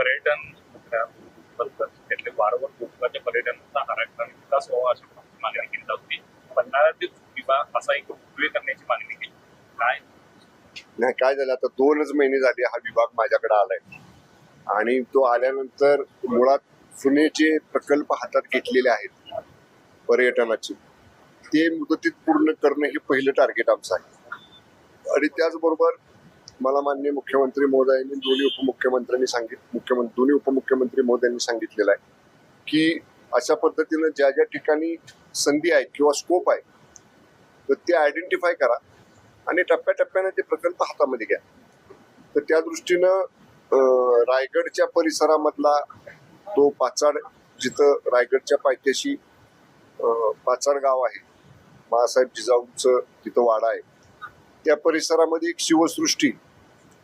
पर्यटन त्यातले वारंवार कोकणाच्या पर्यटनाचा आराखडा विकास व्हावा अशी मागणी केली जात होती. पन्हाळा ते ज्योतिबा असा एक रोपवे करण्याची मागणी केली. काय नाही, काय झालं आता 2च महिने झाले हा विभाग माझ्याकडे आलाय आणि तो आल्यानंतर मुळात जुने प्रकल्प हातात घेतलेले आहेत पर्यटनाचे ते मुदतीत पूर्ण करणं हे पहिलं टार्गेट आमचं आहे. आणि त्याचबरोबर मला माननीय मुख्यमंत्री महोदयांनी दोन्ही उपमुख्यमंत्री महोदयांनी सांगितलेलं आहे की अशा पद्धतीनं ज्या ज्या ठिकाणी संधी आहेत किंवा स्कोप आहे तर ते आयडेंटिफाय करा आणि टप्प्याटप्प्याने ते प्रकल्प हातामध्ये घ्या. तर त्या दृष्टीनं रायगडच्या परिसरामधला तो पाचाड, जिथं रायगडच्या पायथ्याशी पाचाड गाव आहे, महासाहेब जिजाऊंचं तिथं वाडा आहे, त्या परिसरामध्ये एक शिवसृष्टी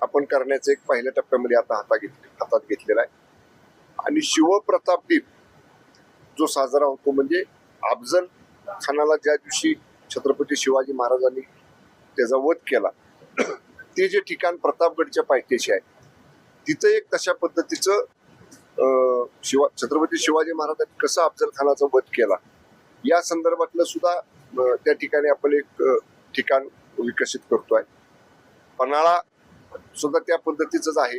आपण करण्याचं एक पहिल्या टप्प्यामध्ये आता हातात घेतलेला आहे. आणि शिवप्रताप दिन जो साजरा होतो म्हणजे अफजल खानाला ज्या दिवशी छत्रपती शिवाजी महाराजांनी त्याचा वध केला ते जे ठिकाण प्रतापगडच्या पायथ्याशी आहे तिथं एक तशा पद्धतीचं छत्रपती शिवाजी महाराजांनी कसं अफजल खानाचा वध केला या संदर्भातलं सुद्धा त्या ठिकाणी आपण एक ठिकाण विकसित करतोय. पन्हाळा सुद्धा त्या पद्धतीचंच आहे.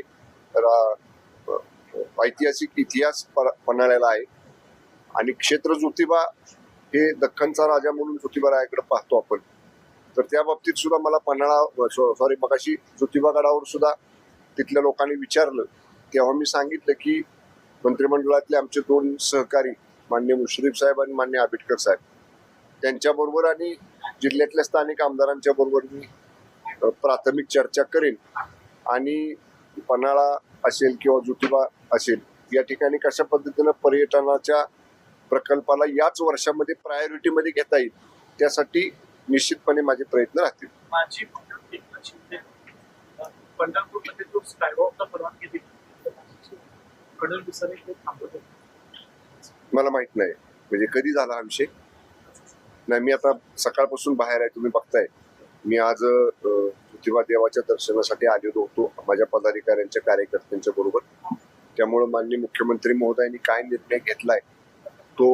ऐतिहासिक इतिहास पन्हाळ्याला आहे आणि क्षेत्र ज्योतिबा हे दख्खनचा राजा म्हणून ज्योतिबा रायाकडे पाहतो आपण. तर त्या बाबतीत सुद्धा मला मगाशी ज्योतिबा गडावर सुद्धा तिथल्या लोकांनी विचारलं तेव्हा मी सांगितलं की मंत्रिमंडळातले आमचे 2 सहकारी माननीय मुश्रीफ साहेब आणि माननीय आंबेडकर साहेब त्यांच्याबरोबर आणि जिल्ह्यातल्या स्थानिक आमदारांच्या बरोबर मी प्राथमिक चर्चा करेन आणि पन्हाळा असेल किंवा ज्योतिबा असेल या ठिकाणी कशा पद्धतीनं पर्यटनाच्या प्रकल्पाला याच वर्षामध्ये प्रायोरिटीमध्ये घेता येईल त्यासाठी निश्चितपणे माझे प्रयत्न राहतील. माझी एकनाथ शिंदे पंढरपूरमध्ये जो स्कायवॉकला परवानगी दिली फडणवीसांनी ते थांबवत होते. मला माहित नाही म्हणजे कधी झाला हा विषय नाही. मी आता सकाळपासून बाहेर आहे, तुम्ही बघताय. मी आज ज्योतिबा देवाच्या दर्शनासाठी आलेलो होतो माझ्या पदाधिकाऱ्यांच्या कार्यकर्त्यांच्या बरोबर. त्यामुळं माननीय मुख्यमंत्री महोदयांनी काय निर्णय घेतलाय तो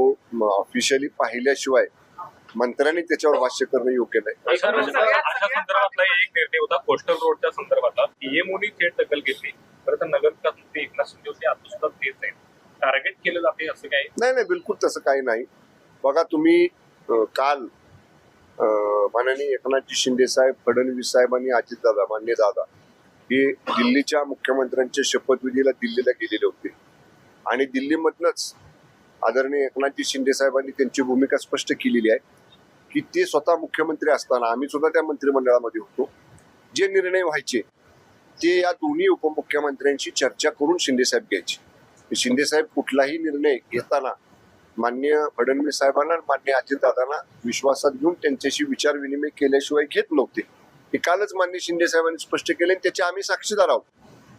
ऑफिशियली पाहिल्याशिवाय मंत्र्यांनी त्याच्यावर भाष्य करणं योग्य नाही. अशा संदर्भातला एक निर्णय होता कोस्टल रोडच्या संदर्भातला पीएमओनी थेट दखल घेतली. खरं तर नगरविकास एकनाथ शिंदे होते, आता सुद्धा तेच आहे. टार्गेट केलं जाते असं काही नाही, बिलकुल तसं काही नाही. बघा तुम्ही काल माननीय एकनाथजी शिंदे साहेब, फडणवीस साहेब आणि अजितदादा मान्य दादा हे दिल्लीच्या मुख्यमंत्र्यांच्या शपथविधीला दिल्लीला गेलेले होते आणि दिल्लीमधनच आदरणीय एकनाथजी शिंदे साहेबांनी त्यांची भूमिका स्पष्ट केलेली आहे की ते स्वतः मुख्यमंत्री असताना आम्ही सुद्धा त्या मंत्रिमंडळामध्ये होतो. जे निर्णय व्हायचे ते या दोन्ही उपमुख्यमंत्र्यांशी चर्चा करून शिंदे साहेब घ्यायचे. शिंदे साहेब कुठलाही निर्णय घेताना माननीय फडणवीस साहेबांना माननीय अजितदादांना विश्वासात घेऊन त्यांच्याशी विचार विनिमय केल्याशिवाय घेत नव्हते. हे कालच माननीय शिंदे साहेबांनी स्पष्ट केले आणि त्याचे आम्ही साक्षीदार आहोत.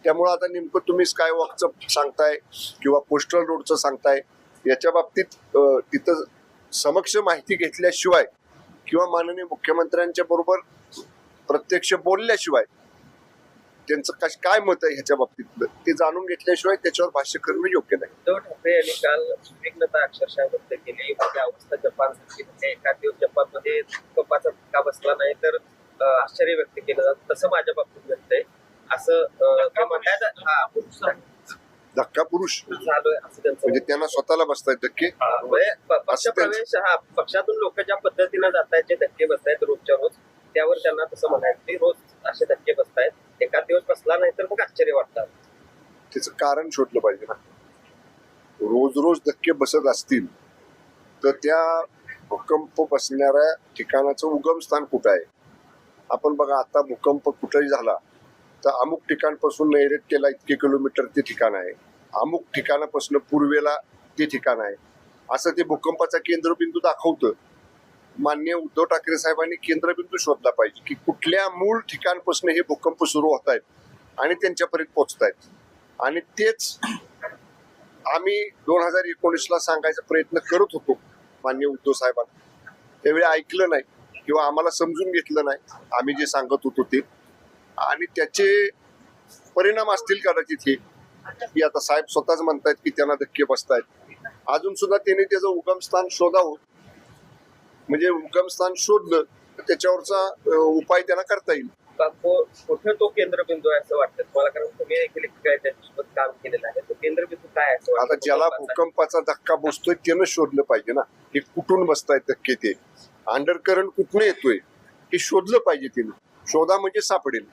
त्यामुळे आता नेमकं तुम्ही स्कायवॉकचं सांगताय किंवा कोस्टल रोडचं सांगताय याच्या बाबतीत तिथं समक्ष माहिती घेतल्याशिवाय किंवा माननीय मुख्यमंत्र्यांच्या बरोबर प्रत्यक्ष बोलल्याशिवाय त्यांचं काय मत आहे ह्याच्या बाबतीत ते जाणून घेतल्याशिवाय त्याच्यावर भाष्य करणं योग्य नाही. उद्धव ठाकरे यांनी काल उद्विग्नता अक्षरशः व्यक्त केली. म्हणजे अवस्था जपानसारखी म्हणजे एखाद दिवस जपानमध्ये भूकंपाचा धक्का बसला नाही तर आश्चर्य व्यक्त केलं जातं. तसं माझ्या बाबतीत घडतंय असं धक्का पुरुष झालोय असं त्यांचं म्हणजे त्यांना स्वतःला बसतायत धक्के. पक्ष प्रवेश पक्षातून लोक ज्या पद्धतीनं जात आहेत जे धक्के बसतायत रोजच्या रोज त्यावर त्यांना तसं म्हणायचं की रोज असे धक्के बसतायत. एखाद दिवस बसला नाही तर मग आश्चर्य वाटतात. त्याचं कारण शोधलं पाहिजे ना. रोज धक्के बसत असतील तर त्या भूकंप बसणाऱ्या ठिकाणाचं उगमस्थान कुठं आहे. आपण बघा आता भूकंप कुठेही झाला तर अमुक ठिकाणपासून नैऋत्येला इतके किलोमीटर ते ठिकाण आहे, अमुक ठिकाणापासून पूर्वेला ते ठिकाण आहे, असं ते भूकंपाचा केंद्रबिंदू दाखवतं. माननीय उद्धव ठाकरे साहेबांनी केंद्रबिंदू शोधला पाहिजे की कुठल्या मूळ ठिकाणपासून हे भूकंप सुरू होत आहेत आणि त्यांच्यापर्यंत पोहोचतायत. आणि तेच आम्ही 2019ला सांगायचा प्रयत्न करत होतो माननीय उद्धव साहेबांना. त्यावेळी ऐकलं नाही किंवा आम्हाला समजून घेतलं नाही आम्ही जे सांगत होतो ते. आणि त्याचे परिणाम असतील कदाचित हे की आता साहेब स्वतःच म्हणतायत की त्यांना धक्के बसतायत. अजून सुद्धा त्यांनी त्याचं उगमस्थान शोधावं, म्हणजे उगमस्थान शोधलं तर त्याच्यावरचा उपाय त्यांना करता येईल. कुठे तो केंद्रबिंदू आहे असं वाटतं तुम्हाला, कारण तुम्ही देखील त्यांच्यासोबत काम केलेलं आहे, तो केंद्रबिंदू काय आहे असं वाटतं? आता ज्याला भूकंपाचा धक्का बसतोय त्यानं शोधलं पाहिजे ना, हे कुठून बसतायत धक्के, ते अंडरकरंट कुठून येतोय हे शोधलं पाहिजे. तिने शोधा म्हणजे सापडेल.